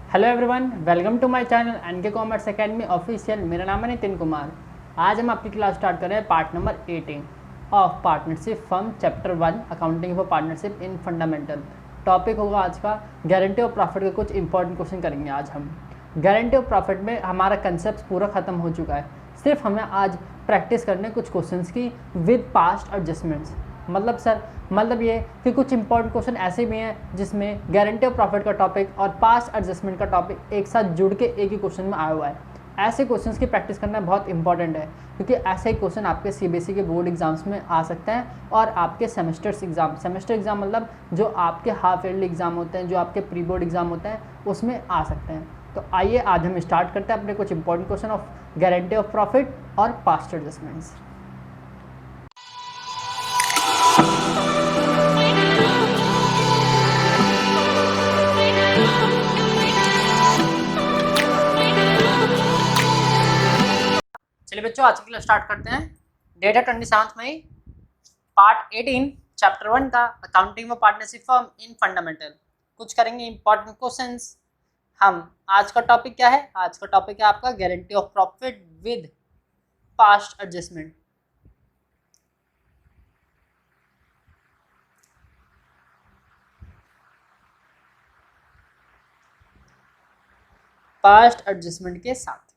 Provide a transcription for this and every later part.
Hello everyone, welcome to my channel NK commerce academy official. मेरा नाम है नितिन कुमार। आज हम आपकी क्लास स्टार्ट कर रहे हैं part number 18 of partnership firm chapter 1 accounting for partnership in fundamental. Topic होगा आज का गारंटी ऑफ प्रॉफिट के कुछ इंपॉर्टेंट क्वेश्चन करेंगे आज हम। गारंटी ऑफ प्रॉफिट में हमारा कंसेप्ट पूरा खत्म हो चुका है, सिर्फ हमें आज प्रैक्टिस करने कुछ क्वेश्चंस की विद पास्ट एडजस्टमेंट्स। मतलब सर, मतलब ये कि कुछ इंपॉर्टेंट क्वेश्चन ऐसे भी हैं जिसमें गारंटी ऑफ प्रॉफिट का टॉपिक और पास्ट एडजस्टमेंट का टॉपिक एक साथ जुड़ के एक ही क्वेश्चन में आया हुआ है। ऐसे क्वेश्चंस की प्रैक्टिस करना बहुत इंपॉर्टेंट है, क्योंकि ऐसे ही क्वेश्चन आपके सीबीएसई के बोर्ड एग्जाम्स में आ सकते हैं और आपके सेमेस्टर एग्जाम मतलब जो आपके हाफ ईयरली एग्जाम होते हैं, जो आपके प्री बोर्ड एग्जाम होते हैं, उसमें आ सकते हैं। तो आइए आज हम स्टार्ट करते हैं अपने कुछ important question of guarantee of profit और पास्ट एडजस्टमेंट्स। चलिए बच्चों, आज की क्लास स्टार्ट करते हैं। डेटा 27 मई, पार्ट 18 चैप्टर 1 का accounting of partnership firm in fundamental. कुछ करेंगे इंपॉर्टेंट क्वेश्चंस हम। आज का टॉपिक क्या है? आज का टॉपिक है आपका guarantee of profit with past adjustment. Past adjustment के साथ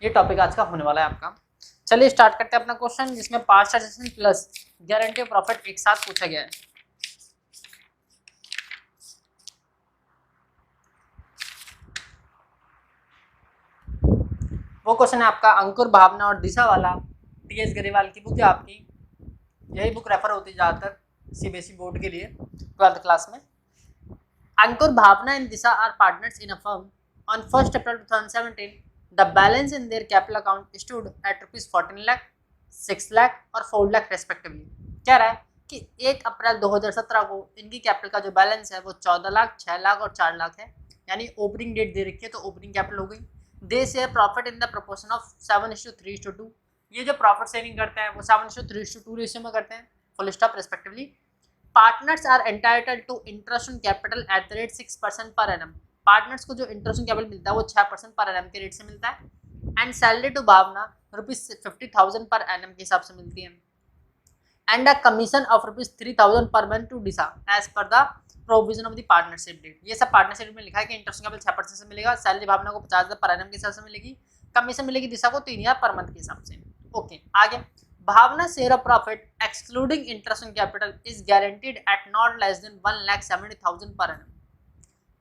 ये टॉपिक आज का होने वाला है आपका। चलिए स्टार्ट करते हैं अपना क्वेश्चन, जिसमें past adjustment plus guarantee of profit एक साथ पूछा गया है। वो क्वेश्चन है आपका अंकुर, भावना और दिशा वाला। टीएस गरेवाल की बुक है आपकी, यही बुक रेफर होती है ज़्यादातर सीबीएसई बोर्ड के लिए 12th क्लास में। Ankur, Bhavna and Disha are partners in a firm on 1 April 2017। The balance in their capital account stood at ₹14 lakh, 6 lakh और 4 लाख रेस्पेक्टिवली। कह रहा है कि 1 अप्रैल 2017 को इनकी कैपिटल का जो बैलेंस है वो 14 लाख, 6 लाख और 4 लाख है। यानी ओपनिंग डेट दे रखी है तो ओपनिंग कैपिटल हो गई। They share profit in the proportion of 7:3:2। ये जो प्रॉफिट शेयरिंग करते हैं वो 7:3:2 रेशियो में करते हैं, full stop respectively. Partners are entitled to interest on capital at the rate 6% per annum. Partners को जो इंटरेस्ट ऑन कैपिटल मिलता है वो 6% पर एनम के रेट से मिलता है। And salary to Bhavna ₹50,000 per annum के हिसाब से मिलती है। And a commission of ₹3,000 per month to Disha as per the provision of the partnership deed. ये सब पार्टनरशिप में लिखा है कि इंटरेस्ट ऑन कैपिटल 6% से मिलेगा, सैलरी भावना को 50,000 पर एनम के हिसाब से मिलेगी, कमीशन मिलेगी दिशा को 3,000 पर मंथ के हिसाब से। ओके, आगे। Bhavna share of profit excluding interest on capital is guaranteed at not less than 1,70,000 per annum.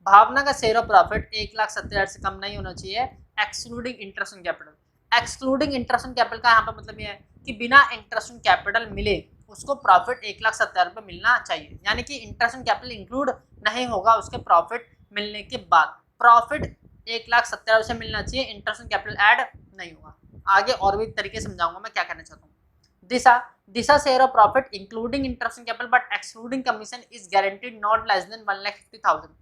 भावना का शेयर ऑफ प्रॉफिट 1,70,000 से कम नहीं होना चाहिए, excluding interest on capital. Excluding interest on capital का यहाँ पर मतलब ये है कि बिना इंटरेस्ट ऑन कैपिटल मिले उसको प्रॉफिट 1,70,000 रुपये मिलना चाहिए। यानी कि इंटरेस्ट ऑन कैपिटल इंक्लूड नहीं होगा उसके प्रॉफिट मिलने के बाद। प्रॉफिट 1,70,000 से मिलना चाहिए, इंटरेस्ट ऑन कैपिटल ऐड नहीं होगा। आगे और भी तरीके समझाऊंगा मैं क्या कहना चाहता हूँ। Disha share of profit including interest on capital but excluding commission is guaranteed not less than 1,50,000।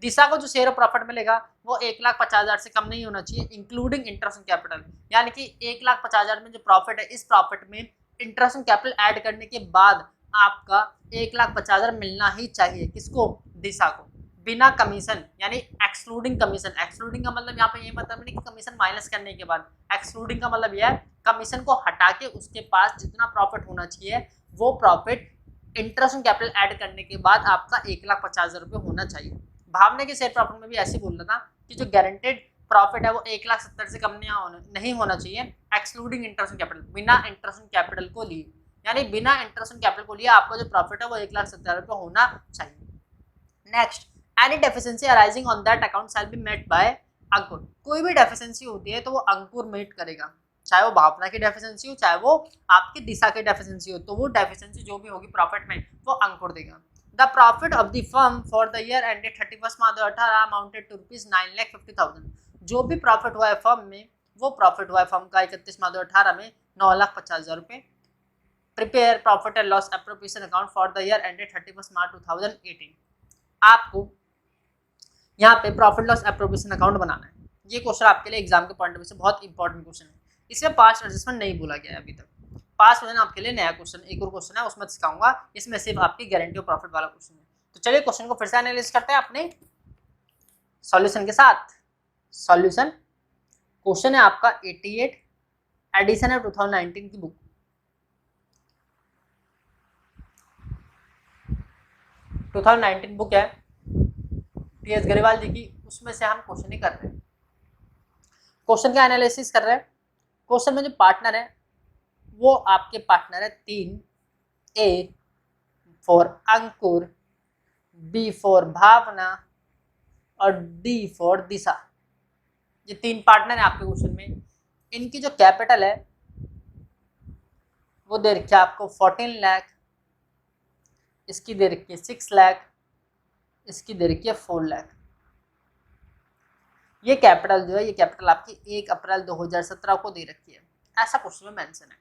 Disha को जो शेयर ऑफ प्रॉफिट मिलेगा वो 1,50,000 से कम नहीं होना चाहिए, इंक्लूडिंग इंटरेस्ट ऑन कैपिटल। यानी कि 1,50,000 में जो प्रॉफिट है, इस प्रॉफिट में इंटरेस्ट ऑन कैपिटल ऐड करने के बाद आपका 1,50,000 मिलना ही चाहिए। किसको? दिशा को, बिना कमीशन, यानी एक्सक्लूडिंग कमीशन। एक्सक्लूडिंग का मतलब यहाँ पे ये मतलब नहीं कि कमीशन माइनस करने के बाद। एक्सक्लूडिंग का मतलब यह है कमीशन को हटा के उसके पास जितना प्रॉफिट होना चाहिए वो profit interest on capital add करने के बाद आपका 1,50,000 रुपये होना चाहिए। भावना के शेयर प्रॉफिट में भी ऐसे बोल रहा था कि जो गारंटेड प्रॉफिट है वो 1,70,000 से कम नहीं होना चाहिए, एक्सक्लूडिंग इंटरेस्ट ऑन कैपिटल, बिना इंटरेस्ट ऑन कैपिटल को लिए। यानी बिना इंटरेस्ट ऑन कैपिटल को लिए आपका जो प्रॉफिट है वो 1,70,000 रुपये होना चाहिए। Next, any deficiency arising on that account shall be met by Ankur. कोई भी डेफिशिएंसी होती है तो वो अंकुर मेट करेगा, चाहे वो भावना की डेफिशिएंसी हो चाहे वो आपकी दिशा की डेफिशिएंसी हो, तो वो डेफिशिएंसी जो भी होगी प्रॉफिट में वो अंकुर देगा। The profit of the firm for the year ended 31 March 2018 amounted to ₹9,50,000। जो भी प्रॉफिट हुआ है फर्म में वो प्रॉफिट हुआ है फर्म का 31 मार्च 2018 में 9,50,000 रुपये। Prepare profit and loss appropriation account for the year ended 31 March 2018। आपको यहाँ पे प्रॉफिट लॉस एप्रोप्रिएशन अकाउंट बनाना है। ये क्वेश्चन आपके लिए एग्जाम के पॉइंट ऑफ व्यू से बहुत इंपॉर्टेंट क्वेश्चन है। इसमें पास्ट एडजस्टमेंट नहीं बोला गया है अभी तक। पास वर्जन आपके लिए नया क्वेश्चन, एक और क्वेश्चन है उसमें सिखाऊंगा, इसमें सिर्फ आपकी गारंटी ऑफ प्रॉफिट वाला क्वेश्चन है। तो चलिए क्वेश्चन को फिर से एनालिसिस करते हैं अपने सॉल्यूशन के साथ। सॉल्यूशन क्वेश्चन है आपका 88, एडिशन है 2019 की बुक। टू 2019 बुक है टी.एस. गरेवाल जी की, उसमें से हम क्वेश्चन ही कर रहे हैं। क्वेश्चन का एनालिसिस कर रहे हैं। क्वेश्चन में जो पार्टनर है वो आपके पार्टनर है 3, A for Ankur, B for Bhavna और डी फॉर दिशा। ये 3 पार्टनर है आपके क्वेश्चन में। इनकी जो कैपिटल है वो दे रखी है आपको 14 लाख, इसकी दे रखी है 6 लाख, इसकी दे रखी है 4 लाख। ये कैपिटल जो है, ये कैपिटल आपकी 1 अप्रैल 2017 को दे रखी है, ऐसा क्वेश्चन में मेंशन है।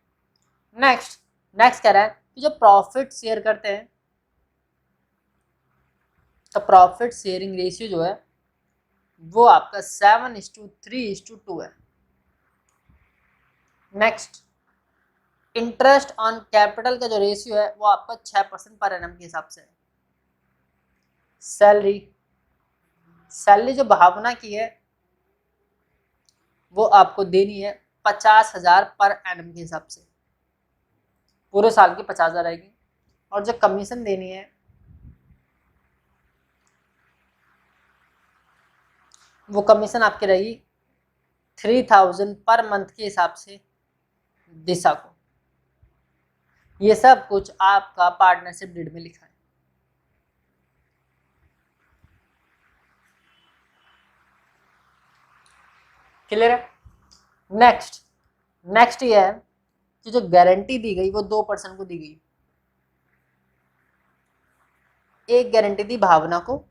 नेक्स्ट कह रहा है कि जो प्रॉफिट शेयर करते हैं, तो प्रॉफिट शेयरिंग रेशियो जो है वो आपका 7:3:2 है। नेक्स्ट, इंटरेस्ट ऑन कैपिटल का जो रेशियो है वो आपका 6% पर एनम के हिसाब से है। सैलरी जो भावना की है वो आपको देनी है 50,000 पर एनम के हिसाब से, पूरे साल की 50,000 आएगी। और जो कमीशन देनी है वो कमीशन आपकी रहेगी 3,000 पर मंथ के हिसाब से दिशा को। ये सब कुछ आपका पार्टनरशिप डीड में लिखा है। क्लियर है? नेक्स्ट ये है कि जो गारंटी दी गई वो 2% को दी गई। एक गारंटी दी भावना को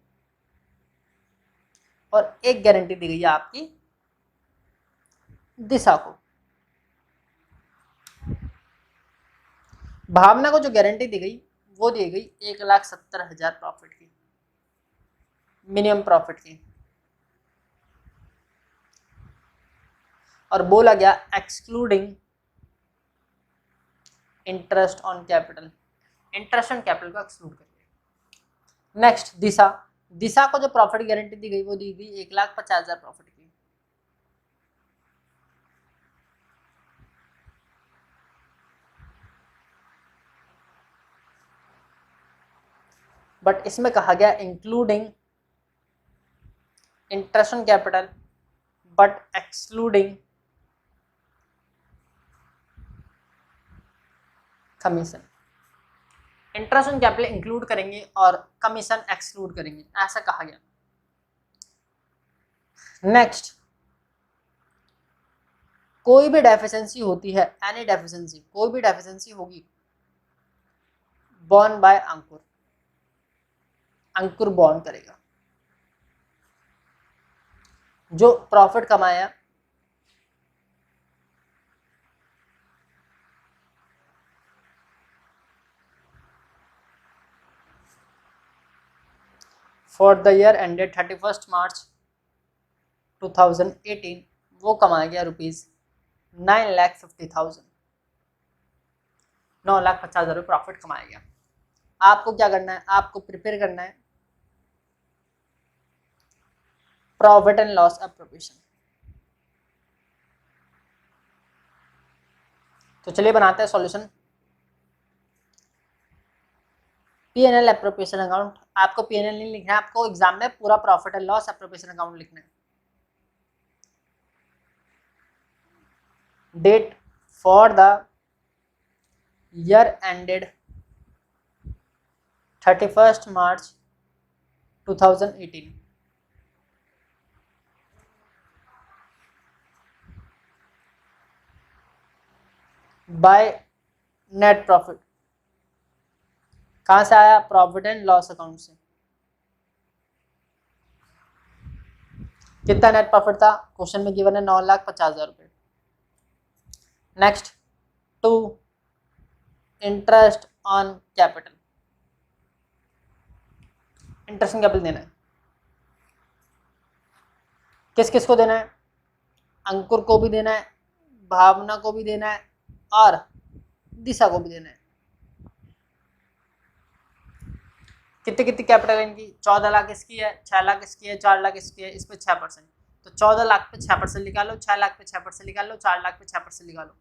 और एक गारंटी दी गई है आपकी दिशा को। भावना को जो गारंटी दी गई वो दी गई 1,70,000 प्रॉफिट की, मिनिमम प्रॉफिट की, और बोला गया excluding interest on capital. Interest on capital को एक्सक्लूड करिए। नेक्स्ट, दिशा को जो प्रॉफिट गारंटी दी गई वो दी गई 1,50,000 प्रॉफिट की। बट इसमें कहा गया including interest on capital but excluding commission. Interest on capital include करेंगे और कमीशन एक्सक्लूड करेंगे, ऐसा कहा गया। नेक्स्ट, कोई भी डेफिशिएंसी होती है, एनी डेफिशिएंसी, कोई भी डेफिशिएंसी होगी, बॉर्न बाय अंकुर, अंकुर बॉर्न करेगा। जो प्रॉफिट कमाया for the year ended 31 March 2018 वो कमाया गया ₹9,50,000, 9,50,000 प्रॉफिट कमाया गया। आपको क्या करना है, आपको प्रिपेयर करना है प्रॉफिट एंड लॉस एप्रोप्रिएशन। तो चलिए बनाते हैं सॉल्यूशन। P&L एप्रोप्रिएशन अकाउंट, आपको P&L नहीं लिखना है, आपको एग्जाम में पूरा profit and loss appropriation account लिखना है। Date for the year ended 31 March 2018। By net profit, कहां से आया, प्रॉफिट एंड लॉस अकाउंट से। कितना नेट प्रॉफिट था, क्वेश्चन में गिवन है 9,50,000 रुपए। Next, to interest on capital, interest on capital देना है। किस किस को देना है, अंकुर को भी देना है, भावना को भी देना है और दिशा को भी देना है। कितनी कितनी कैपिटल इनकी, 14 लाख इसकी है, 6 लाख इसकी है, 4 लाख इसकी है, इस पे 6%, तो 14 लाख पे 6% निकालो, 6 लाख पे 6% निकालो, 4 लाख पे 6% निकालो।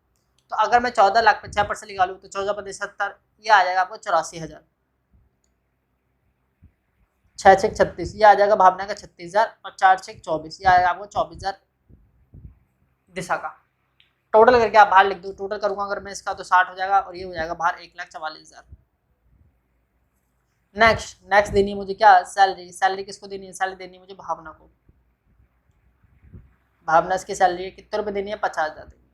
तो अगर मैं 14 लाख पे 6% निकालूँ तो 14 × 70, ये आ जाएगा आपको 84,000, 6 6 36, ये आ जाएगा भावना का 36,000, और 4 6 24, ये आएगा आपको 24,000 दिशा का। टोटल करके आप बाहर लिख दो, टोटल करूंगा अगर मैं इसका तो 60 हो जाएगा, और ये हो जाएगा बाहर 1,44,000। नेक्स्ट देनी है मुझे क्या, सैलरी किसको देनी है, सैलरी देनी है मुझे भावना को। भावना इसकी सैलरी कितने रुपए देनी है, 50,000 देनी है।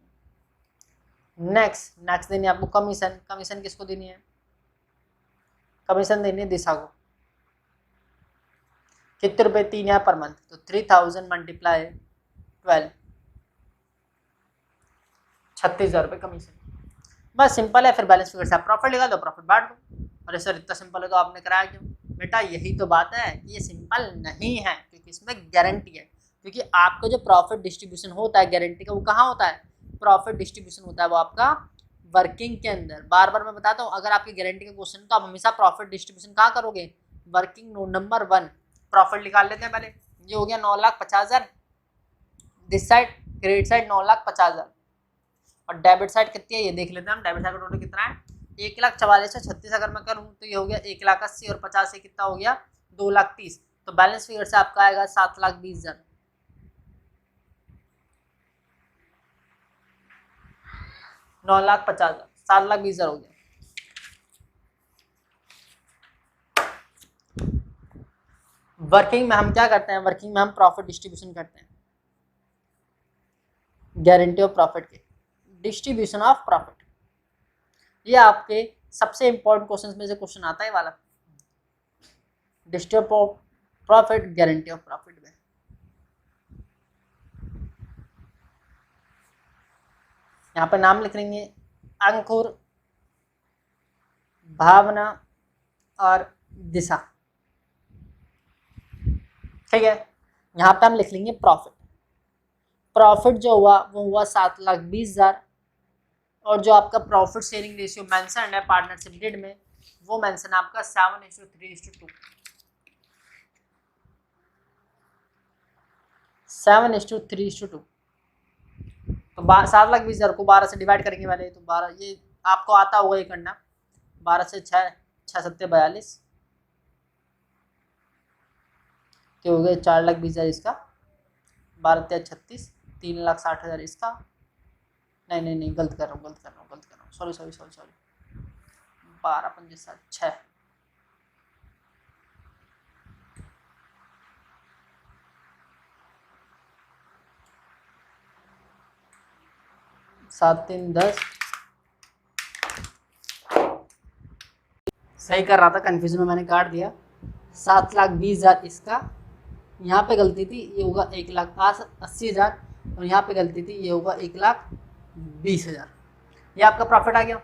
नेक्स्ट देनी है आपको कमीशन किसको देनी है, कमीशन देनी है दिशा को। कितने रुपए, 3,000 पर मंथ, तो 3,000 मल्टीप्लाई 12, 36,000 रुपये कमीशन। बस सिंपल है। फिर बैलेंस फिगर से आप प्रॉफिट निकाल दो, प्रॉफिट बांट दो। अरे सर इतना सिंपल है तो आपने कराया क्यों? बेटा यही तो बात है कि ये सिंपल नहीं है, क्योंकि इसमें गारंटी है। क्योंकि आपका जो प्रॉफिट डिस्ट्रीब्यूशन होता है गारंटी का, वो कहाँ होता है, प्रॉफिट डिस्ट्रीब्यूशन होता है वो आपका वर्किंग के अंदर। बार बार मैं बताता हूँ, अगर आपकी गारंटी का क्वेश्चन तो आप हमेशा प्रॉफिट डिस्ट्रीब्यूशन कहाँ करोगे, वर्किंग नोट नंबर 1। प्रॉफिट निकाल लेते हैं पहले, ये हो गया 9,50,000, दिस साइड क्रेडिट साइड 9,50,000, और डेबिट साइड कितनी है ये देख लेते हैं हम। डेबिट साइड का टोटल कितना है, 1,44,36 अगर मैं करूँ तो ये हो गया 1,80,000, और 50 से कितना हो गया 2,30,000। तो बैलेंस फिगर से आपका आएगा 7,20,000। 9,50,000, 7,20,000 हो गया। वर्किंग में हम क्या करते हैं, वर्किंग में हम प्रॉफिट डिस्ट्रीब्यूशन करते हैं, गारंटी ऑफ प्रॉफिट के, डिस्ट्रीब्यूशन ऑफ प्रॉफिट। ये आपके सबसे इंपॉर्टेंट क्वेश्चंस में से क्वेश्चन आता है वाला, distribution of profit, guarantee of profit में। यहाँ पर नाम लिख लेंगे, अंकुर, भावना और दिशा, ठीक है। यहाँ पे हम लिख लेंगे प्रॉफिट जो हुआ वो हुआ 7,20,000, और जो आपका प्रॉफिट शेयरिंग रेशियो मेंशन है पार्टनरशिप डीड में, वो मेंशन आपका 7:3:2, 7:3:2। तो 7,20,000 को 12 से डिवाइड करेंगे पहले, तो 12, ये आपको आता होगा ये करना, 12 से 6 7 42, तो हो गए 4,20,000 इसका, 12 36, 3,60,000 इसका। नहीं गलत कर रहा हूँ, सॉरी 12 5 7 6, 7 3 10, सही कर रहा था, कंफ्यूजन में मैंने काट दिया। 7,20,000 इसका, यहाँ पे गलती थी, ये होगा 1,80,000, और यहाँ पे गलती थी, ये होगा 1,20,000। ये आपका प्रॉफिट आ गया।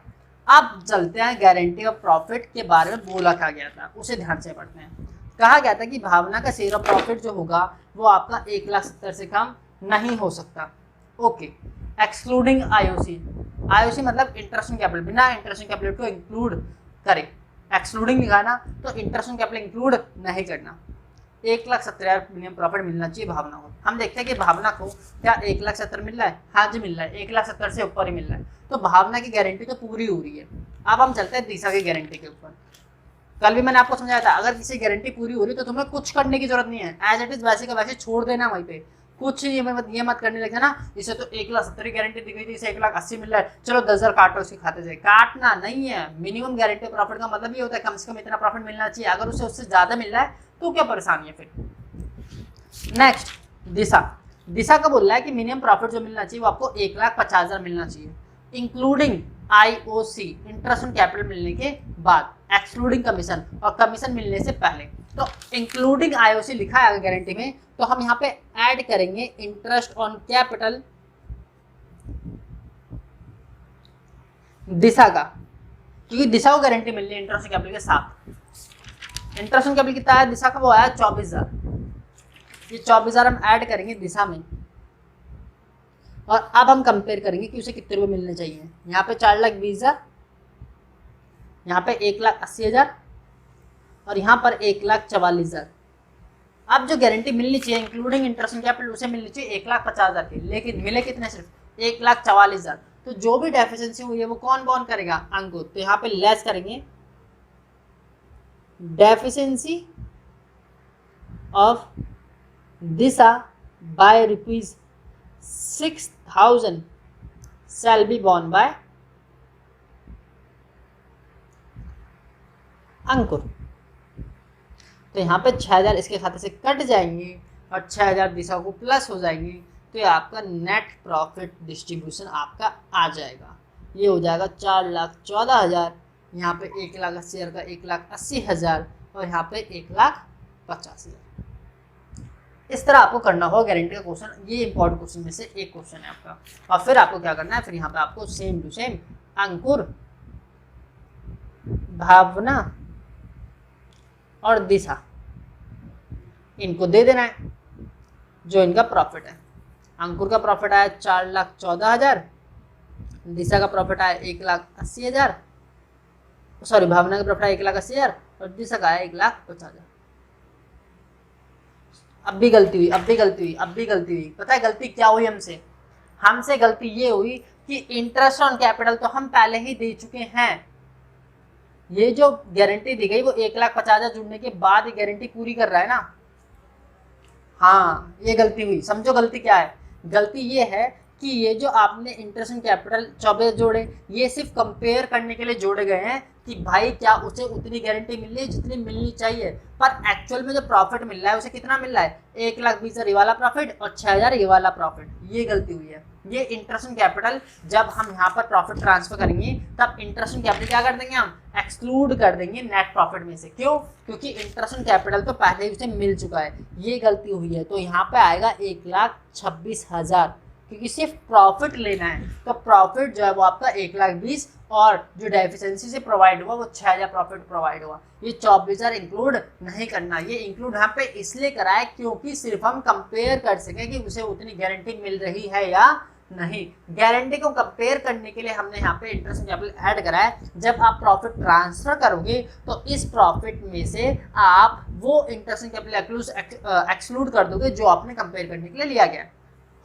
अब चलते हैं गारंटी ऑफ प्रॉफिट के बारे में बोला क्या गया था, उसे ध्यान से पढ़ते हैं। कहा गया था कि भावना का शेयर ऑफ प्रॉफिट जो होगा वो आपका 1,70,000 से कम नहीं हो सकता। ओके, एक्सक्लूडिंग आईओसी मतलब इंटरेस्ट कैपिटल, बिना इंटरेस्ट कैपिटल को इंक्लूड करें। एक्सक्लूडिंग लिखा ना तो इंटरेस्ट कैपिटल इंक्लूड नहीं करना। 1,70,000 मिनिमम प्रॉफिट मिलना चाहिए भावना को। हम देखते हैं कि भावना को क्या 1,70,000 मिल रहा है, हाँ जी मिल रहा है, 1,70,000 से ऊपर ही मिल रहा है, तो भावना की गारंटी तो पूरी हो रही है। अब हम चलते हैं दिशा की गारंटी के ऊपर। कल भी मैंने आपको समझाया था, अगर किसी गारंटी पूरी हो रही है तो तुम्हें कुछ करने की जरूरत नहीं है, एज इट इज वैसे का वैसे छोड़ देना वहीं पे, कुछ ये मत करने लगे ना, इसे तो 1,70,000 की गारंटी दी गई थी, इसे 1,80,000 मिल रहा है, चलो 10,000 काटो उसके खाते से। काटना नहीं है। मिनिमम गारंटी प्रॉफिट का मतलब ये होता है कम से कम इतना प्रॉफिट मिलना चाहिए। अगर उसे उससे ज्यादा मिल रहा है तो क्या परेशानी है फिर। नेक्स्ट दिशा का बोल रहा है कि मिनिमम प्रॉफिट जो मिलना चाहिए वो आपको 1,50,000 मिलना चाहिए, including IOC interest on capital मिलने के बाद, एक्सक्लूडिंग कमीशन और कमीशन मिलने से पहले। तो इंक्लूडिंग आईओसी लिखा है गारंटी में, तो हम यहाँ पे ऐड करेंगे इंटरेस्ट ऑन कैपिटल दिशा का, क्योंकि दिशा को गारंटी मिल रही है इंटरेस्ट ऑन कैपिटल के साथ। इंटरेस्ट ऑन कैपिटल कितना है दिशा का, वो आया 24,000। ये 24,000 हम ऐड करेंगे दिशा में, और अब हम कंपेयर करेंगे कि उसे कितने रुपए मिलने चाहिए। यहाँ पे 4,20,000, यहाँ पे 1,80,000, और यहाँ पर 1,44,000। अब जो गारंटी मिलनी चाहिए इंक्लूडिंग इंटरेस्ट एंड कैपिटल उसे मिलनी चाहिए 1,50,000 की, लेकिन मिले कितने, सिर्फ 1,44,000। तो जो भी डेफिशिएंसी हुई है वो कौन बॉर्न करेगा, अंकुर। तो यहाँ पे लेस करेंगे deficiency of Disha by ₹6,000 shall be borne by Ankur. तो यहाँ पे 6,000 इसके खाते से कट जाएंगे और 6,000 दिशा को प्लस हो जाएंगी, तो ये आपका नेट प्रॉफिट डिस्ट्रीब्यूशन आपका आ जाएगा। ये हो जाएगा 4,14,000, यहाँ पे 1,80,000 का 1,80,000 और यहाँ पे 1,50,000। इस तरह आपको करना होगा गारंटी का क्वेश्चन। ये इंपॉर्टेंट क्वेश्चन में से एक क्वेश्चन है आपका। और फिर आपको क्या करना है, फिर यहाँ पे आपको सेम टू सेम अंकुर, भावना और दिशा इनको दे देना है जो इनका प्रॉफिट है। अंकुर का प्रॉफिट आया 4,14,000, दिशा का प्रॉफिट आया 1,80,000, सॉरी भावना का प्रॉफिट आया 1,80,000 और दिशा का आया 1,50,000। अब भी गलती हुई। पता है गलती क्या हुई हमसे गलती ये हुई कि इंटरेस्ट ऑन कैपिटल तो हम पहले ही दे चुके हैं। ये जो गारंटी दी गई वो 1,50,000 जुड़ने के बाद ये गारंटी पूरी कर रहा है ना। हाँ, ये गलती हुई। समझो गलती क्या है। गलती ये है कि ये जो आपने इंटरेस्ट ऑन कैपिटल 24 जोड़े, ये सिर्फ कंपेयर करने के लिए जोड़े गए हैं कि भाई क्या उसे उतनी गारंटी मिल रही है जितनी मिलनी चाहिए, पर एक्चुअल में जो प्रॉफिट मिल रहा है उसे कितना मिल रहा है, 1,20,000 ये वाला प्रॉफिट और 6,000 ये वाला प्रॉफिट। ये गलती हुई है। ये इंटरेस्ट ऑन कैपिटल जब हम यहाँ पर प्रॉफिट ट्रांसफर करेंगे तब इंटरेस्ट ऑन कैपिटल क्या कर देंगे, हम एक्सक्लूड कर देंगे नेट प्रॉफिट में से। क्यों? क्योंकि इंटरेस्ट ऑन कैपिटल तो पहले ही उसे मिल चुका है। ये गलती हुई है। तो यहाँ पे आएगा 1,26,000, क्योंकि सिर्फ प्रॉफिट लेना है। तो प्रॉफिट जो है वो आपका 1,20,000 और जो डेफिशिएंसी से प्रोवाइड हुआ वो 6,000 प्रॉफिट प्रोवाइड हुआ। ये 24,000 इंक्लूड नहीं करना। ये इंक्लूड यहाँ पे इसलिए करा है क्योंकि सिर्फ हम कंपेयर कर सकें कि उसे उतनी गारंटी मिल रही है या नहीं। गारंटी को कंपेयर करने के लिए हमने यहाँ पे इंटरेस्ट कैपिटल ऐड करा है। जब आप प्रॉफिट ट्रांसफर करोगे तो इस प्रॉफिट में से आप वो इंटरेस्ट कैपिटल एक्सक्लूड कर दोगे जो आपने कंपेयर करने के लिए लिया गया।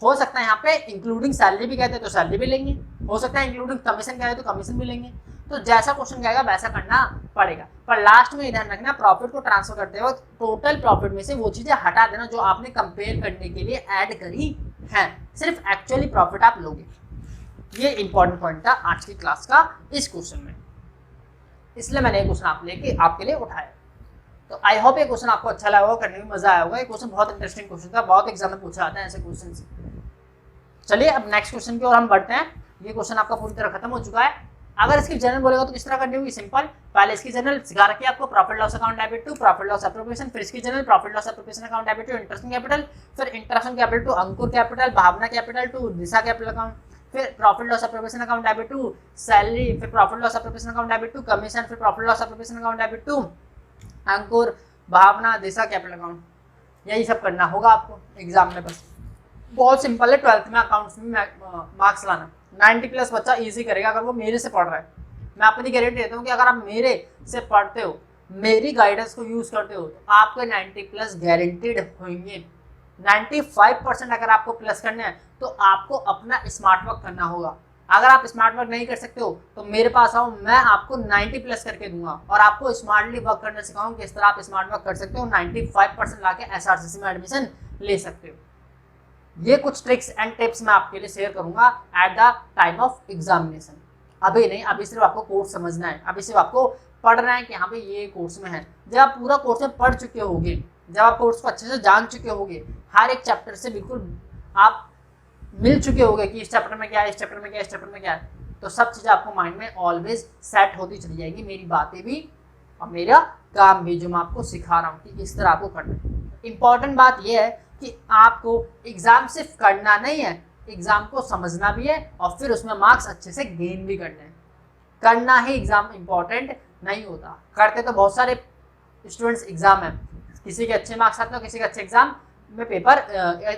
हो सकता है यहाँ पे इंक्लूडिंग सैलरी भी कहते हैं तो सैलरी भी लेंगे, हो सकता है इंक्लूडिंग कमीशन कहते हैं तो कमीशन भी लेंगे। तो जैसा क्वेश्चन कहेगा वैसा करना पड़ेगा। पर लास्ट में ध्यान रखना, प्रॉफिट को ट्रांसफर करते वक्त टोटल प्रॉफिट में से वो चीजें हटा देना जो आपने कंपेयर करने के लिए ऐड करी हैं। सिर्फ एक्चुअली प्रॉफिट आप लोगे। ये इंपॉर्टेंट पॉइंट था आज की क्लास का इस क्वेश्चन में, इसलिए मैंने ये क्वेश्चन आपके लिए उठाया। तो आई होप ये क्वेश्चन आपको अच्छा लगा होगा, करने में मजा आया होगा। ये क्वेश्चन बहुत इंटरेस्टिंग क्वेश्चन था, बहुत एग्जाम में पूछा जाता है ऐसे क्वेश्चन। चलिए अब नेक्स्ट क्वेश्चन की ओर हम बढ़ते हैं। ये क्वेश्चन आपका पूरी तरह खत्म हो चुका है। अगर इसकी जनरल बोलेगा तो किस तरह करनी होगी, सिंपल। पहले इसकी जनरल सिखा रखी है आपको, profit loss account debit to profit loss appropriation, फिर इसकी journal profit loss appropriation account debit to interest capital, फिर interest capital to Ankur capital, Bhavna capital to Disha capital account, फिर profit loss appropriation account debit to salary, फिर profit loss appropriation account debit to commission, फिर profit loss appropriation account debit to Ankur, Bhavna, Disha capital account. यही सब करना होगा आपको exam में। बस बहुत सिंपल है। 12th में अकाउंट्स में मार्क्स लाना 90+ बच्चा इजी करेगा अगर वो मेरे से पढ़ रहा है। मैं अपनी गारंटी देता हूँ कि अगर आप मेरे से पढ़ते हो, मेरी गाइडेंस को यूज करते हो तो आपके 90+ गारंटीड होंगे। 95% अगर आपको प्लस करना है तो आपको अपना स्मार्ट वर्क करना होगा। अगर आप स्मार्ट वर्क नहीं कर सकते हो तो मेरे पास आओ, मैं आपको 90+ करके दूंगा और आपको स्मार्टली वर्क करना सिखाऊं किस तरह आप स्मार्ट वर्क कर सकते हो, 95% लाके SRCC में एडमिशन ले सकते हो। ये कुछ ट्रिक्स एंड टिप्स मैं आपके लिए शेयर करूंगा at the time of examination. अभी नहीं, अभी सिर्फ आपको कोर्स समझना है, अभी सिर्फ आपको पढ़ना है कि यहाँ पे ये कोर्स में है। जब आप पूरा कोर्स में पढ़ चुके होगे, जब आप कोर्स को अच्छे से जान चुके होगे, हर एक चैप्टर से बिल्कुल आप मिल चुके होगे कि इस चैप्टर में क्या है, इस चैप्टर में क्या है, इस चैप्टर में क्या है, तो सब चीज़ें आपको माइंड में ऑलवेज सेट होती चली जाएगी। मेरी बातें भी और मेरा काम भी जो मैं आपको सिखा रहा हूँ कि इस तरह आपको करना है। इंपॉर्टेंट बात यह है कि आपको एग्जाम सिर्फ करना नहीं है, एग्जाम को समझना भी है और फिर उसमें मार्क्स अच्छे से गेन भी करने हैं। करना ही एग्जाम इंपॉर्टेंट नहीं होता, करते तो बहुत सारे स्टूडेंट्स एग्जाम है, किसी के अच्छे मार्क्स आते हैं, किसी के अच्छे एग्जाम में पेपर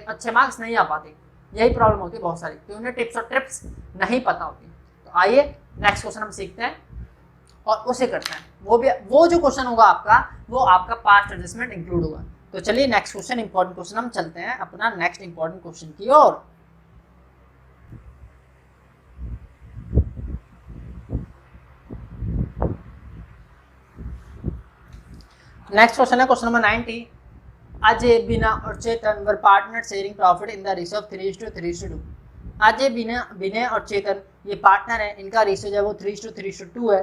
अच्छे मार्क्स नहीं आ पाते। यही प्रॉब्लम होती है बहुत सारी, कि उन्हें टिप्स और ट्रिप्स नहीं पता होती। तो आइए नेक्स्ट क्वेश्चन हम सीखते हैं और उसे करते हैं। वो जो क्वेश्चन होगा आपका, वो आपका पास्ट एडजस्टमेंट इंक्लूड होगा। तो चलिए नेक्स्ट क्वेश्चन, इंपॉर्टेंट क्वेश्चन हम चलते हैं अपना नेक्स्ट इंपॉर्टेंट क्वेश्चन की ओर। नेक्स्ट क्वेश्चन है क्वेश्चन नंबर 90। अजय, बीना और Chetan were partner sharing profit in the ratio of 3:3:2। Ajay, Vinay और चेतन ये पार्टनर है, इनका रेशियो जो है वो 3:3:2 है।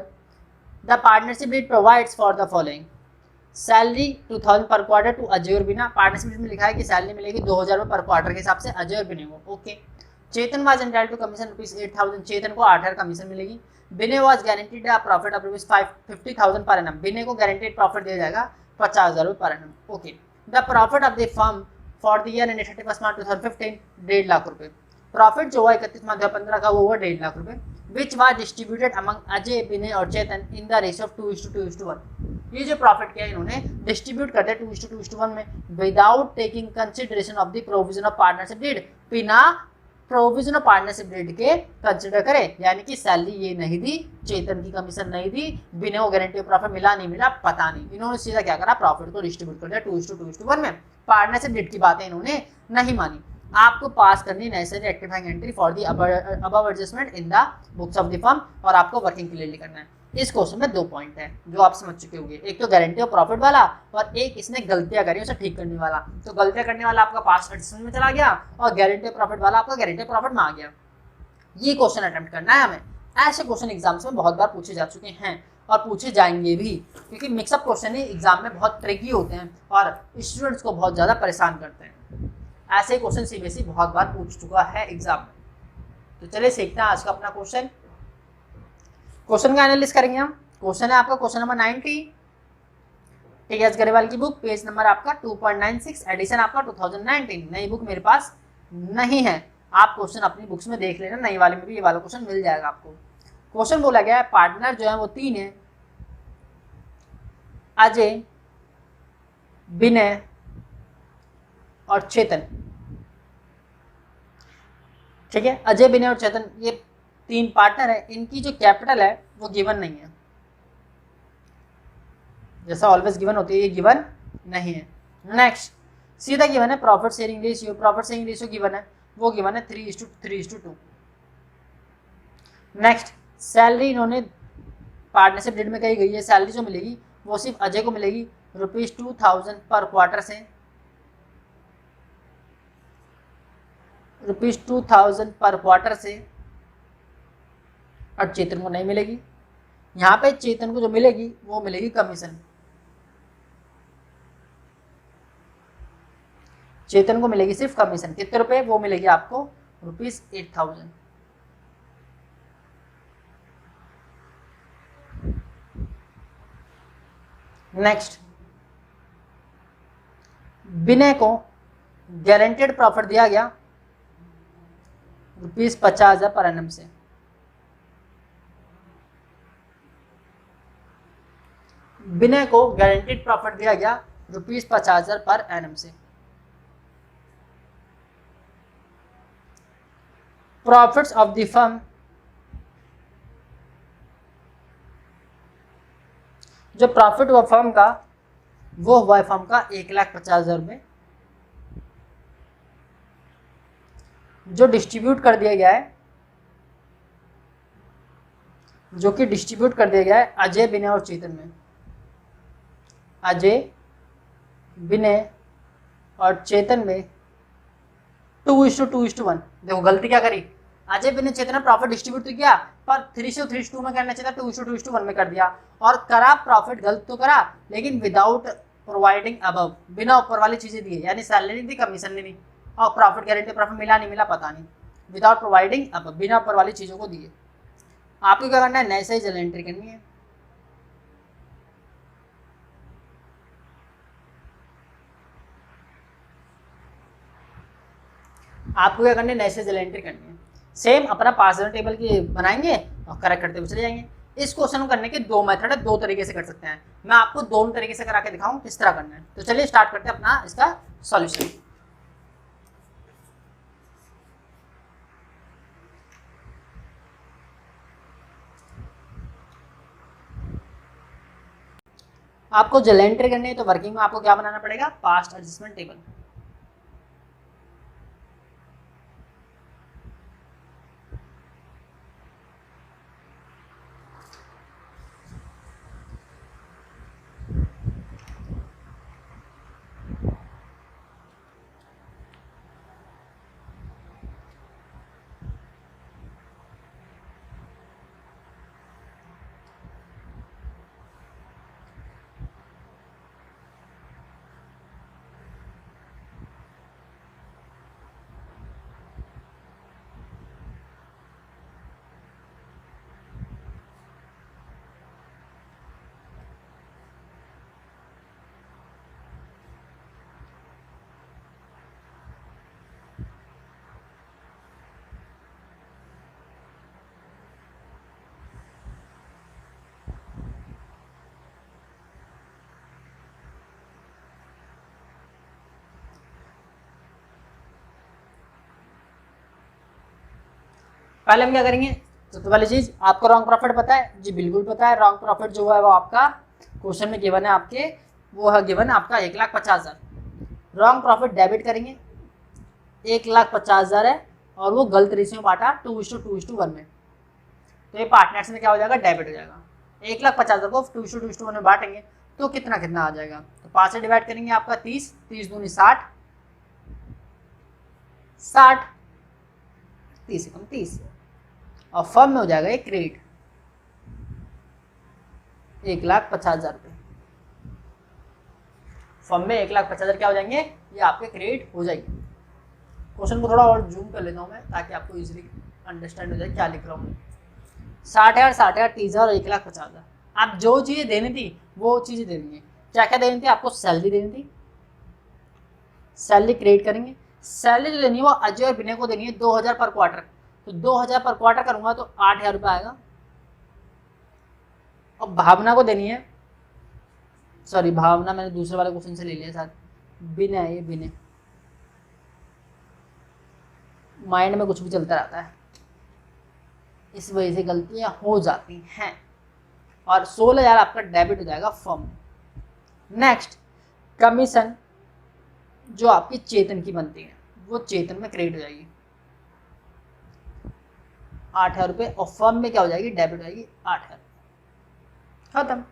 The partnership rate provides for the following. Salary 2000 पर क्वार्टर टू अजय और बिना। पार्टनरशिप में लिखा है कि सैलरी मिलेगी 2000 रुपये पर क्वार्टर के हिसाब से अजय और बिना को। Okay. Chetan was entitled to commission ₹8,000। Chetan को 8,000 कमीशन मिलेगी। Bina was guaranteed a profit of ₹50,000 per annum. बिने को गारंटीड प्रॉफिट दिया जाएगा 50,000 रुपये per annum. Okay. The profit of the firm for the year and 31 मार्च 2015 1.5 लाख रुपये। प्रॉफिट जो हुआ 31 मार्च 2015 का वो हुआ 1.5 लाख रुपये। Which was distributed among Ajay, बिने और चेतन इन द रेशियो ऑफ 2:2:1। ये जो प्रॉफिट किया इन्होंने डिस्ट्रीब्यूट कर दिया 2:2:1 में, without taking consideration of the provision of partnership deed. बिना प्रोविजन ऑफ पार्टनरशिप डीड के कंसिडर करें, यानी कि सैलरी ये नहीं दी, चेतन की कमीशन नहीं दी, बिना को गारंटी ऑफ प्रॉफिट मिला नहीं मिला पता नहीं, इन्होंने सीधा क्या करा, प्रॉफिट को डिस्ट्रीब्यूट कर दिया 2:2:1 में। पार्टनरशिप डीड की बातें इन्होंने नहीं मानी। आपको पास करनी necessary rectifying entry for the above adjustment in the books of the firm, और आपको वर्किंग क्लियरली करना है। इस क्वेश्चन में 2 पॉइंट है जो आप समझ चुके होंगे, एक तो गारंटी ऑफ प्रॉफिट वाला और एक इसने गलतियां करी उसे ठीक करने वाला। तो गलतियां करने वाला आपका पास्ट एडजस्टमेंट में चला गया और गारंटी ऑफ प्रॉफिट वाला आपका गारंटी ऑफ प्रॉफिट में आ गया। ये क्वेश्चन अटेम्प्ट करना है हमें। ऐसे क्वेश्चन एग्जाम्स में बहुत बार पूछे जा चुके हैं और पूछे जाएंगे भी, क्योंकि मिक्सअप क्वेश्चन ही एग्जाम में बहुत ट्रिकी होते हैं और स्टूडेंट्स को बहुत ज़्यादा परेशान करते हैं। ऐसे क्वेश्चन सीबीएसई बहुत बार पूछ चुका है एग्जाम में। तो चलिए सीखते हैं आज का अपना क्वेश्चन। क्वेश्चन का एनालिसिस करेंगे हम। क्वेश्चन है आपका क्वेश्चन नंबर 90, टीएस गरेवाल की बुक, पेज नंबर आपका 2.96, एडिशन आपका 2019। नई बुक मेरे पास नहीं है, आप क्वेश्चन अपनी बुक्स में देख लेना, नई वाले में भी ये वाला क्वेश्चन मिल जाएगा आपको। क्वेश्चन बोला गया है पार्टनर जो है वो 3 है, अजय, विनय और चेतन। ठीक है, अजय, विनय और चेतन ये 3 पार्टनर है, इनकी जो कैपिटल है वो गिवन नहीं है, जैसा ऑलवेज गिवन होती है ये गिवन नहीं है। नेक्स्ट सीधा गिवन है profit sharing ratio, profit sharing ratio given है, वो गिवन है 3:3:2। नेक्स्ट सैलरी इन्होंने पार्टनरशिप डेट में कही गई है, सैलरी जो मिलेगी वो सिर्फ अजय को मिलेगी ₹2,000 पर क्वार्टर से, ₹2,000 पर क्वार्टर से, और चेतन को नहीं मिलेगी। यहाँ पे चेतन को जो मिलेगी वो मिलेगी कमीशन, चेतन को मिलेगी सिर्फ कमीशन। कितने रुपए, वो मिलेगी आपको ₹8,000। नेक्स्ट विनय को गारंटेड प्रॉफिट दिया गया ₹50,000 पर एनम से। विनय को गारंटेड प्रॉफिट दिया गया ₹50,000 पर एनम से। प्रॉफिट्स ऑफ द फर्म, जो प्रॉफिट हुआ फर्म का वो हुआ है फर्म का 1,50,000 रुपये, जो डिस्ट्रीब्यूट कर दिया गया है, जो कि डिस्ट्रीब्यूट कर दिया गया है अजय, विनय और चेतन में। अजय, विनय और चेतन में 2:2:1। देखो गलती क्या करी, अजय, विनय, चेतन ने प्रॉफिट डिस्ट्रीब्यूट तो किया पर 3:3:2 में करना चाहिए था, 2:2:1 में कर दिया और करा प्रॉफिट, गलत तो करा लेकिन विदाउट प्रोवाइडिंग अबव, बिना ऊपर वाली चीजें दी, यानी सैलरी नहीं दी, कमीशन नहीं दी और प्रॉफिट गारंटी प्रॉफिट मिला नहीं मिला पता नहीं, विदाउट प्रोवाइडिंग अबव, बिना ऊपर वाली चीजों को दिए। आपको क्या करना है, नए से ही जर्नल एंट्री करनी है। आपको क्या करनी है, नए से जर्नल एंट्री करनी है। सेम अपना पार्सल टेबल की बनाएंगे और करेक्ट करते हुए चले जाएंगे। इस क्वेश्चन को करने के 2 मेथड है, 2 तरीके से कर सकते हैं। मैं आपको दोनों तरीके से करा के दिखाऊं किस तरह करना है। तो चलिए स्टार्ट करते हैं अपना इसका सॉल्यूशन। आपको जल एंट्री करनी है तो वर्किंग में आपको क्या बनाना पड़ेगा, पास्ट एडजस्टमेंट टेबल। पहले हम क्या करेंगे, सबसे पहली चीज आपको रॉन्ग प्रॉफिट पता है जी, बिल्कुल पता है। रॉन्ग प्रॉफिट जो है वो आपका क्वेश्चन में गिवन है आपके, वो है गिवन आपका 1,50,000। रॉन्ग प्रॉफिट डेबिट करेंगे, 1,50,000 है और वो गलत रेशियो में बांटा 2:2:1 में, तो ये पार्टनर्स में क्या हो जाएगा, डेबिट हो जाएगा। 1,50,000 को 2:2:1 में बांटेंगे तो कितना कितना आ जाएगा, तो 5 से डिवाइड करेंगे आपका 30, 30 दूनी 60, 60 30 से कम 30, और फर्म में हो जाएगा एक क्रेडिट 1,50,000 रुपये। फर्म में 1,50,000 क्या हो जाएंगे, ये आपके क्रेडिट हो जाएंगे। क्वेश्चन को थोड़ा और जूम कर लेता हूँ मैं ताकि आपको इजीली अंडरस्टैंड हो जाए क्या लिख रहा हूँ। 60,000, 60,000, 30,000 और 1,50,000। आप जो चीज़ें देनी थी वो चीज़ें देनी है। क्या क्या देनी थी आपको, सैलरी देनी थी, सैलरी क्रेडिट करेंगे। सैलरी जो देनी है वो अजय और विनय को देनी है 2,000 पर क्वार्टर, तो 2,000 पर क्वार्टर करूंगा तो 8,000 रुपये आएगा। और भावना को देनी है, सॉरी भावना मैंने दूसरे वाले क्वेश्चन से ले लिया साथ, विनय, ये विनय, माइंड में कुछ भी चलता रहता है, इस वजह से गलतियां हो जाती हैं। और 16,000 आपका डेबिट हो जाएगा फर्म। नेक्स्ट कमीशन जो आपकी चेतन की बनती है वो चेतन में क्रेडिट हो जाएगी 8,000 रुपये, और फर्म में क्या हो जाएगी, डेबिट हो जाएगी 8,000। खत्म,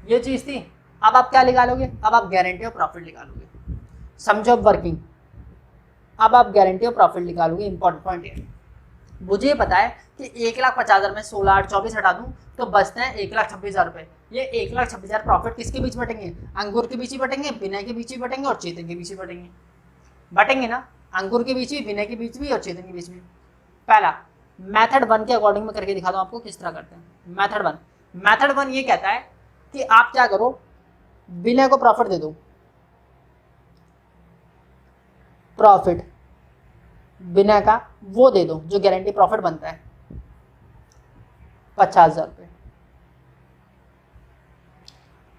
ये चीज़ थी। अब आप क्या निकालोगे, अब आप गारंटी ऑफ प्रॉफिट निकालोगे। समझो अब वर्किंग, अब आप गारंटी ऑफ प्रॉफिट निकालोगे। इंपॉर्टेंट पॉइंट है, मुझे पता है कि 1,50,000 में 16, 8, 24 हटा दूं तो बचते हैं 1,26,000 रुपये। ये 1,26,000 प्रॉफिट किसके बीच बटेंगे, अंकुर के बीच ही बटेंगे, विनय के बीच ही बटेंगे और चेतन के बीच ही बटेंगे। बटेंगे ना, अंकुर के बीच भी, विनय के बीच भी और चेतन के बीच भी। पहला मेथड 1 के अकॉर्डिंग में करके दिखा दूं आपको किस तरह करते हैं। मेथड 1 ये कहता है कि आप क्या करो, विनय को प्रॉफिट दे दो, प्रॉफिट विनय का वो दे दो जो गारंटी प्रॉफिट बनता है 50,000 रुपये,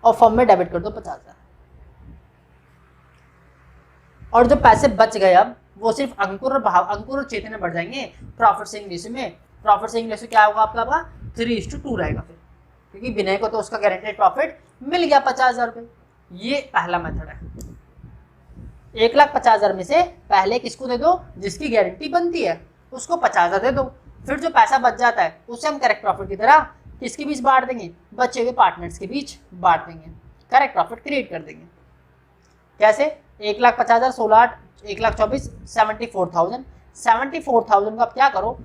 और फर्म में डेबिट कर दो 50,000। और जो पैसे बच गए अब वो सिर्फ अंकुर और चेतन में बढ़ जाएंगे प्रॉफिट शेयरिंग रेशियो में। प्रॉफिट शेयरिंग रेशियो क्या होगा आपका, 3:2 रहेगा फिर, क्योंकि विनय को तो उसका गारंटेड प्रॉफिट मिल गया 50,000 रुपये। ये पहला मेथड है। 1,50,000 में से पहले किसको दे दो, जिसकी गारंटी बनती है उसको 50,000 दे दो, फिर जो पैसा बच जाता है उसे हम करेक्ट प्रॉफिट की तरह किसके बीच बांट देंगे, बचे हुए पार्टनर्स के बीच बांट देंगे, करेक्ट प्रॉफिट क्रिएट कर देंगे। कैसे, 1,50,000, 16, 8, 1,24,000, 74,000। 74,000 को आप क्या करो,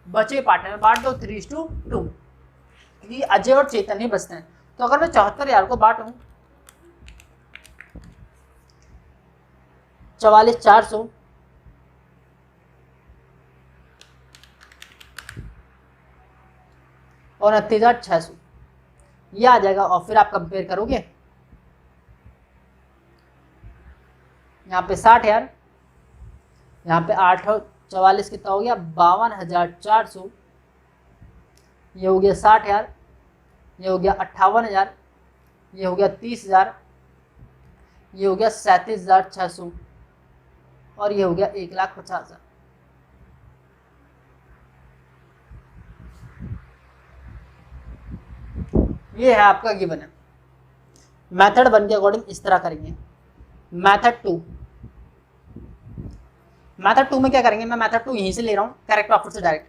बचे हुए पार्टनर में बांट दो 3:2, क्योंकि अजय और चेतन ही बचते हैं। तो अगर मैं 74,000 को बांटूं 44,400 और 29,600 ये आ जाएगा, और फिर आप कंपेयर करोगे, यहाँ पे 60,000, यहाँ पे 8 और 44 कितना हो गया, 52,400, ये हो गया 60,000, ये हो गया 58,000, ये हो गया 30,000, ये हो गया 37,600 और ये हो गया 1,50,000। ये है आपका गिवन है। मेथड 1 के अकॉर्डिंग इस तरह करेंगे। मेथड 2 में क्या करेंगे, मैं मेथड 2 यहीं से ले रहा हूँ करेक्ट प्रॉफिट से डायरेक्ट।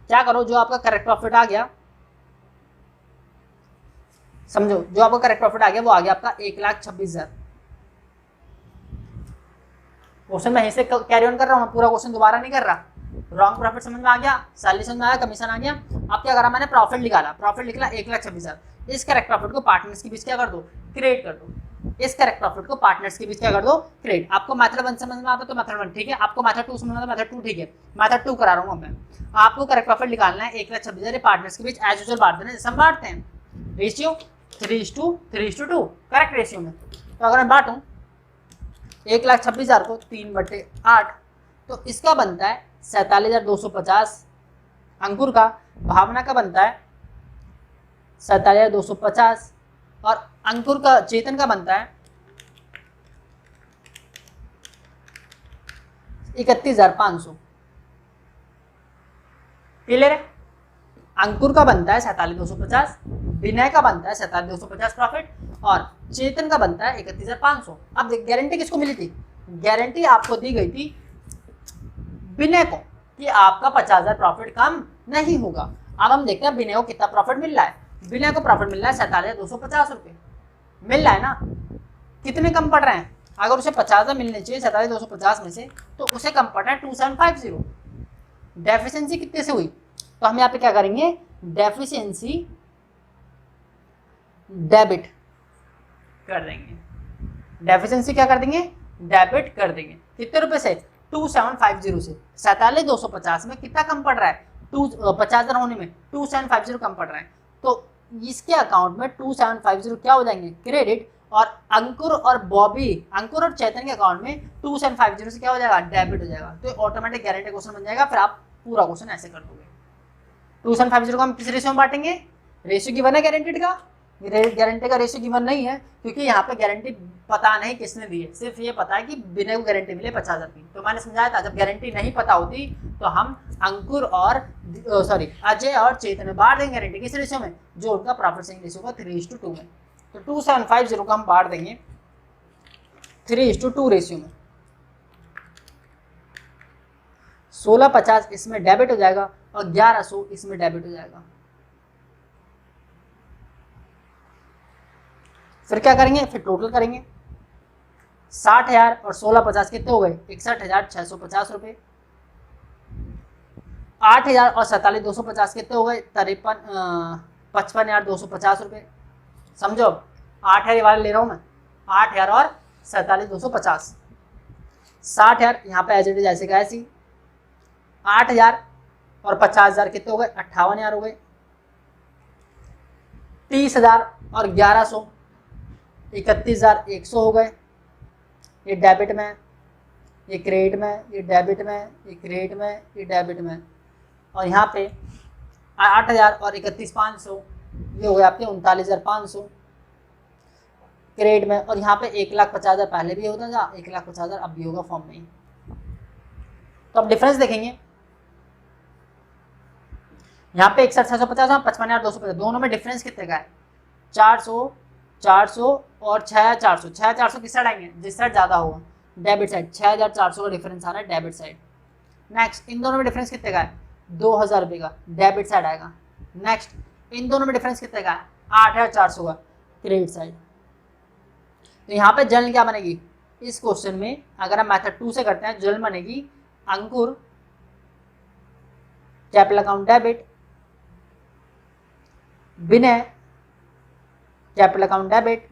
क्या करो, जो आपका करेक्ट प्रॉफिट आ गया, समझो जो आपका करेक्ट प्रॉफिट आ गया वो आ गया आपका 1,26,000। क्वेश्चन मैं यहीं से कैरी ऑन कर रहा हूँ, पूरा क्वेश्चन दोबारा नहीं कर रहा। रॉन्ग प्रॉफिट समझ में आ गया, सैलरी समझ में आया, कमीशन आ गया। अब क्या करा मैंने, प्रॉफिट निकाला, प्रॉफिट निकला 1,26,000। इस करेक्ट प्रॉफिट को पार्टनर्स के बीच क्या कर दो, क्रिएट कर दो। इस करेक्ट प्रॉफिट को पार्टनर्स के बीच क्या कर दो, क्रिएट। आपको मेथड 1 समझ में आता तो मेथड 1 ठीक है, आपको मेथड 2 समझ में आता मेथड 2 ठीक है। मेथड 2 करा रहा हूँ मैं। आपको करेक्ट प्रॉफिट निकालना है 1,26,000 पार्टनर्स के बीच एज यूजुअल बांट देना, जैसे हम बांटते हैं रेशियो 3:2 करेक्ट रेशियो में। तो अगर मैं बांटूं 1,26,000 को 3/8 तो इसका बनता है 47,250 अंकुर का, भावना का बनता है 47,250 और अंकुर का, चेतन का बनता है 31,500। क्लियर है? अंकुर का बनता है 47,250, विनय का बनता है 47,250 प्रॉफिट और चेतन का बनता है 31,500। अब गारंटी किसको मिली थी, गारंटी आपको दी गई थी विनय को कि आपका 50,000 प्रॉफिट कम नहीं होगा। अब हम देखते हैं विनय को कितना प्रॉफिट मिल रहा है। विनय को प्रॉफिट मिल रहा है 47,250 रुपये मिल रहा है ना। कितने कम पड़ रहे हैं, अगर उसे 50,000 मिलने चाहिए 47,250 में से तो उसे कम पड़ रहा है 2750। डेफिशिएंसी कितने से हुई, तो हम यहाँ पे क्या करेंगे, डेफिशिएंसी डेबिट कर देंगे। डेफिशिएंसी क्या कर देंगे, डेबिट कर देंगे। कितने रुपए से, 2750 से। 47,250 में कितना कम पड़ रहा है, 50,000 होने में 2750 कम पड़ रहा है। तो इसके अकाउंट में 2750 क्या हो जाएंगे, क्रेडिट। और अंकुर और बॉबी, अंकुर और चैतन्य के अकाउंट में 2750 से क्या हो जाएगा, डेबिट हो जाएगा। तो ऑटोमेटिक गारंटी क्वेश्चन बन जाएगा। फिर आप पूरा क्वेश्चन ऐसे कर दोगे। 2750 को हम किस रेशियो में बांटेंगे, रेशियो गिवन है गारंटीड का, गारंटी का रेशियो गिवन नहीं है क्योंकि यहाँ पे गारंटी पता नहीं किसने दी है, सिर्फ ये पता है कि विनय को गारंटी मिले 50,000 की। तो मैंने समझाया था जब गारंटी नहीं पता होती तो हम अंकुर और अजय और चेतन में बांट देंगे गारंटी किस रेशियो में, जो उनका प्रॉफिट शेयरिंग रेशियो का 3:2 में। तो 2750 को हम बांट देंगे 3:2 रेशियो में। 1650 इसमें डेबिट हो जाएगा और 1100 इसमें डेबिट हो जाएगा। फिर क्या करेंगे, फिर टोटल करेंगे। 60,000 और 1650 कितने हो गए, 61,650 रुपये। 8,000 और 47,250 कितने हो गए, 55,250 रुपये। समझो 8,000 वाले ले रहा हूँ मैं, 8,000 और 47,250। 60,000 यहाँ पे एज इट इज ऐसे का ऐसी। 8,000 और 50,000 कितने हो गए, 58,000 हो गए। 30,000 और 1100 31,100 हो गए। ये डेबिट में, ये क्रेडिट में, ये डेबिट में, ये क्रेडिट में, ये डेबिट में। और यहाँ पे 8,000 और 31,500 ये हो गए आपके 39,500 क्रेडिट में। और यहाँ पे 1,50,000 पहले भी होता था, 1,50,000 अब भी होगा फॉर्म में। तो अब डिफरेंस देखेंगे, यहाँ पे 61,650 और 55,250 दोनों में डिफरेंस कितने का है, 400 और 6,400। 6,400 किस साइड आएंगे, जिस साइड ज़्यादा होगा, डेबिट साइड। 6,400 का डिफरेंस आ रहा है डेबिट साइड। नेक्स्ट इन दोनों में डिफरेंस कितने का है, 2,000 रुपये का, डेबिट साइड आएगा। नेक्स्ट इन दोनों में डिफरेंस कितने का है, 8,400 का, क्रेडिट साइड। तो यहाँ पे जर्नल क्या बनेगी, इस क्वेश्चन में अगर हम मेथड 2 से करते हैं जर्नल बनेगी Ankur capital account debit, Vinay capital account debit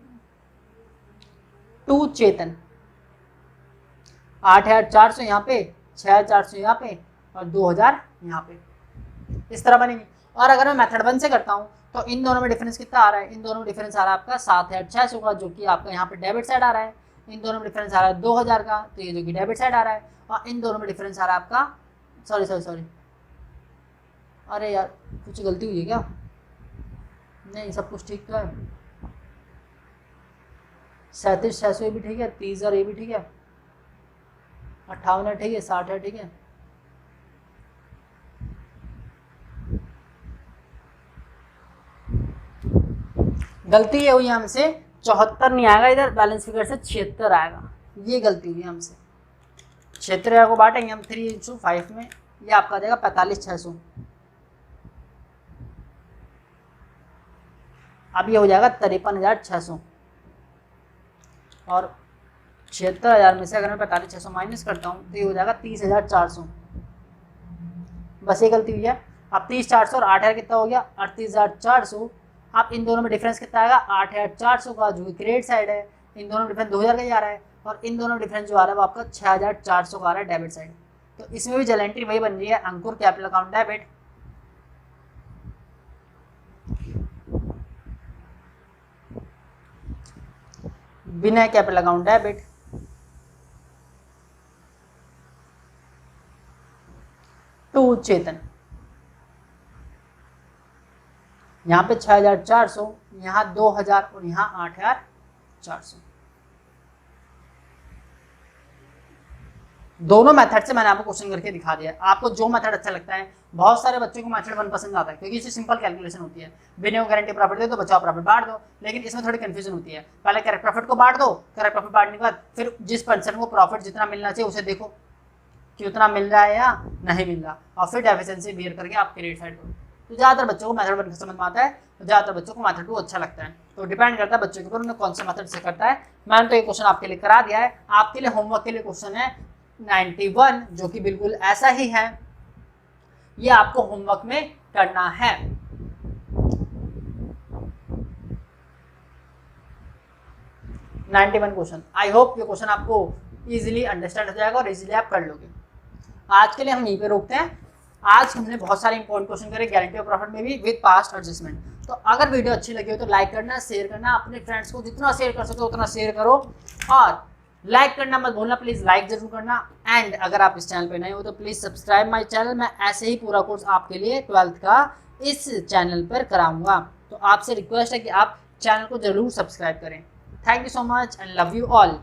to Chetan. 8,400 यहाँ पे, 6,400 यहाँ पे और 2,000 यहाँ पे, इस तरह बनेगी। और अगर मैं मेथड 1 से करता हूँ तो इन दोनों में डिफरेंस कितना आ रहा है, इन दोनों में डिफरेंस आ रहा है आपका 7,600 का, जो कि आपका यहाँ पे डेबिट साइड आ रहा है। इन दोनों में डिफरेंस आ रहा है 2,000 का, तो ये जो कि डेबिट साइड आ रहा है। और इन दोनों में डिफरेंस आ रहा है आपका, सॉरी अरे यार कुछ गलती हुई है क्या, नहीं सब कुछ ठीक तो है। 37,600 ये भी ठीक है, 30,000 ये भी ठीक है, 58,000 ठीक है, 60,000 ठीक है। गलती ये हुई हमसे 74 नहीं आएगा, इधर बैलेंस फिगर से 76 आएगा। ये गलती हुई हमसे। 76 को बांटेंगे हम 3/5 में, ये आपका आ जाएगा 45,600। अब ये हो जाएगा 53,600 और 76,000 में से अगर मैं 45,600 माइनस करता हूँ तो ये हो जाएगा 30,400। बस ये गलती हुई है। अब 30,400 और 8,000 कितना हो गया 38,400। अब इन दोनों में डिफरेंस कितना आएगा 8,400 का, जो कि क्रेडिट साइड है। इन दोनों में डिफरेंस 2,000 का ही आ रहा है और इन दोनों में डिफरेंस जो आ रहा है वो आपका 6,400 का आ रहा है डेबिट साइड। तो इसमें भी जल एंट्री वही बन रही है, Ankur capital account debit, Vinay capital account debit, to Chetan. यहाँ पे 6,400, यहाँ 2,000 और यहाँ 8,400। दोनों मेथड से मैंने आपको क्वेश्चन करके दिखा दिया। आपको जो मेथड अच्छा लगता है, बहुत सारे बच्चों को मेथड 1 पसंद आता है क्योंकि इससे सिंपल कैलकुलेशन होती है। विनय को गारंटी प्रॉफिट दे दो, बचाओ प्रॉफिट बांट दो। लेकिन इसमें थोड़ी कंफ्यूजन होती है, पहले करेक्ट प्रॉफिट को बांट दो, करेक्ट प्रॉफिट बांटने के बाद फिर जिस पर्सन को प्रॉफिट जितना मिलना चाहिए उसे देखो कि उतना मिल रहा है या नहीं मिल रहा, और फिर डेफिशिएंसी बियर करके आप क्रेडिट साइड करो। तो ज़्यादातर बच्चों को मेथड 1 समझ में आता है, तो ज़्यादातर बच्चों को मेथड 2 अच्छा लगता है। तो डिपेंड करता है बच्चों के ऊपर उन्हें कौन सा मेथड से करता है। मैंने तो ये क्वेश्चन आपके लिए करा दिया है। आपके लिए होमवर्क के लिए क्वेश्चन है 91, जो कि बिल्कुल ऐसा ही है। ये आपको होमवर्क में करना है। क्वेश्चन। आई होप ये क्वेश्चन आपको इजीली अंडरस्टैंड हो जाएगा और इजीली आप कर लोगे। आज के लिए हम यहीं पे रोकते हैं। आज हमने बहुत सारे इंपॉर्टेंट क्वेश्चन करे गारंटी ऑफ प्रॉफिट में भी विद पास्ट एडजस्टमेंट। तो अगर वीडियो अच्छी लगी हो तो लाइक करना, शेयर करना, अपने फ्रेंड्स को जितना शेयर कर सको उतना शेयर करो, और लाइक करना मत भूलना, प्लीज़ लाइक जरूर करना। एंड अगर आप इस चैनल पे नए हो तो प्लीज़ सब्सक्राइब माय चैनल। मैं ऐसे ही पूरा कोर्स आपके लिए 12th का इस चैनल पर कराऊंगा। तो आपसे रिक्वेस्ट है कि आप चैनल को जरूर सब्सक्राइब करें। Thank you so much and love you all.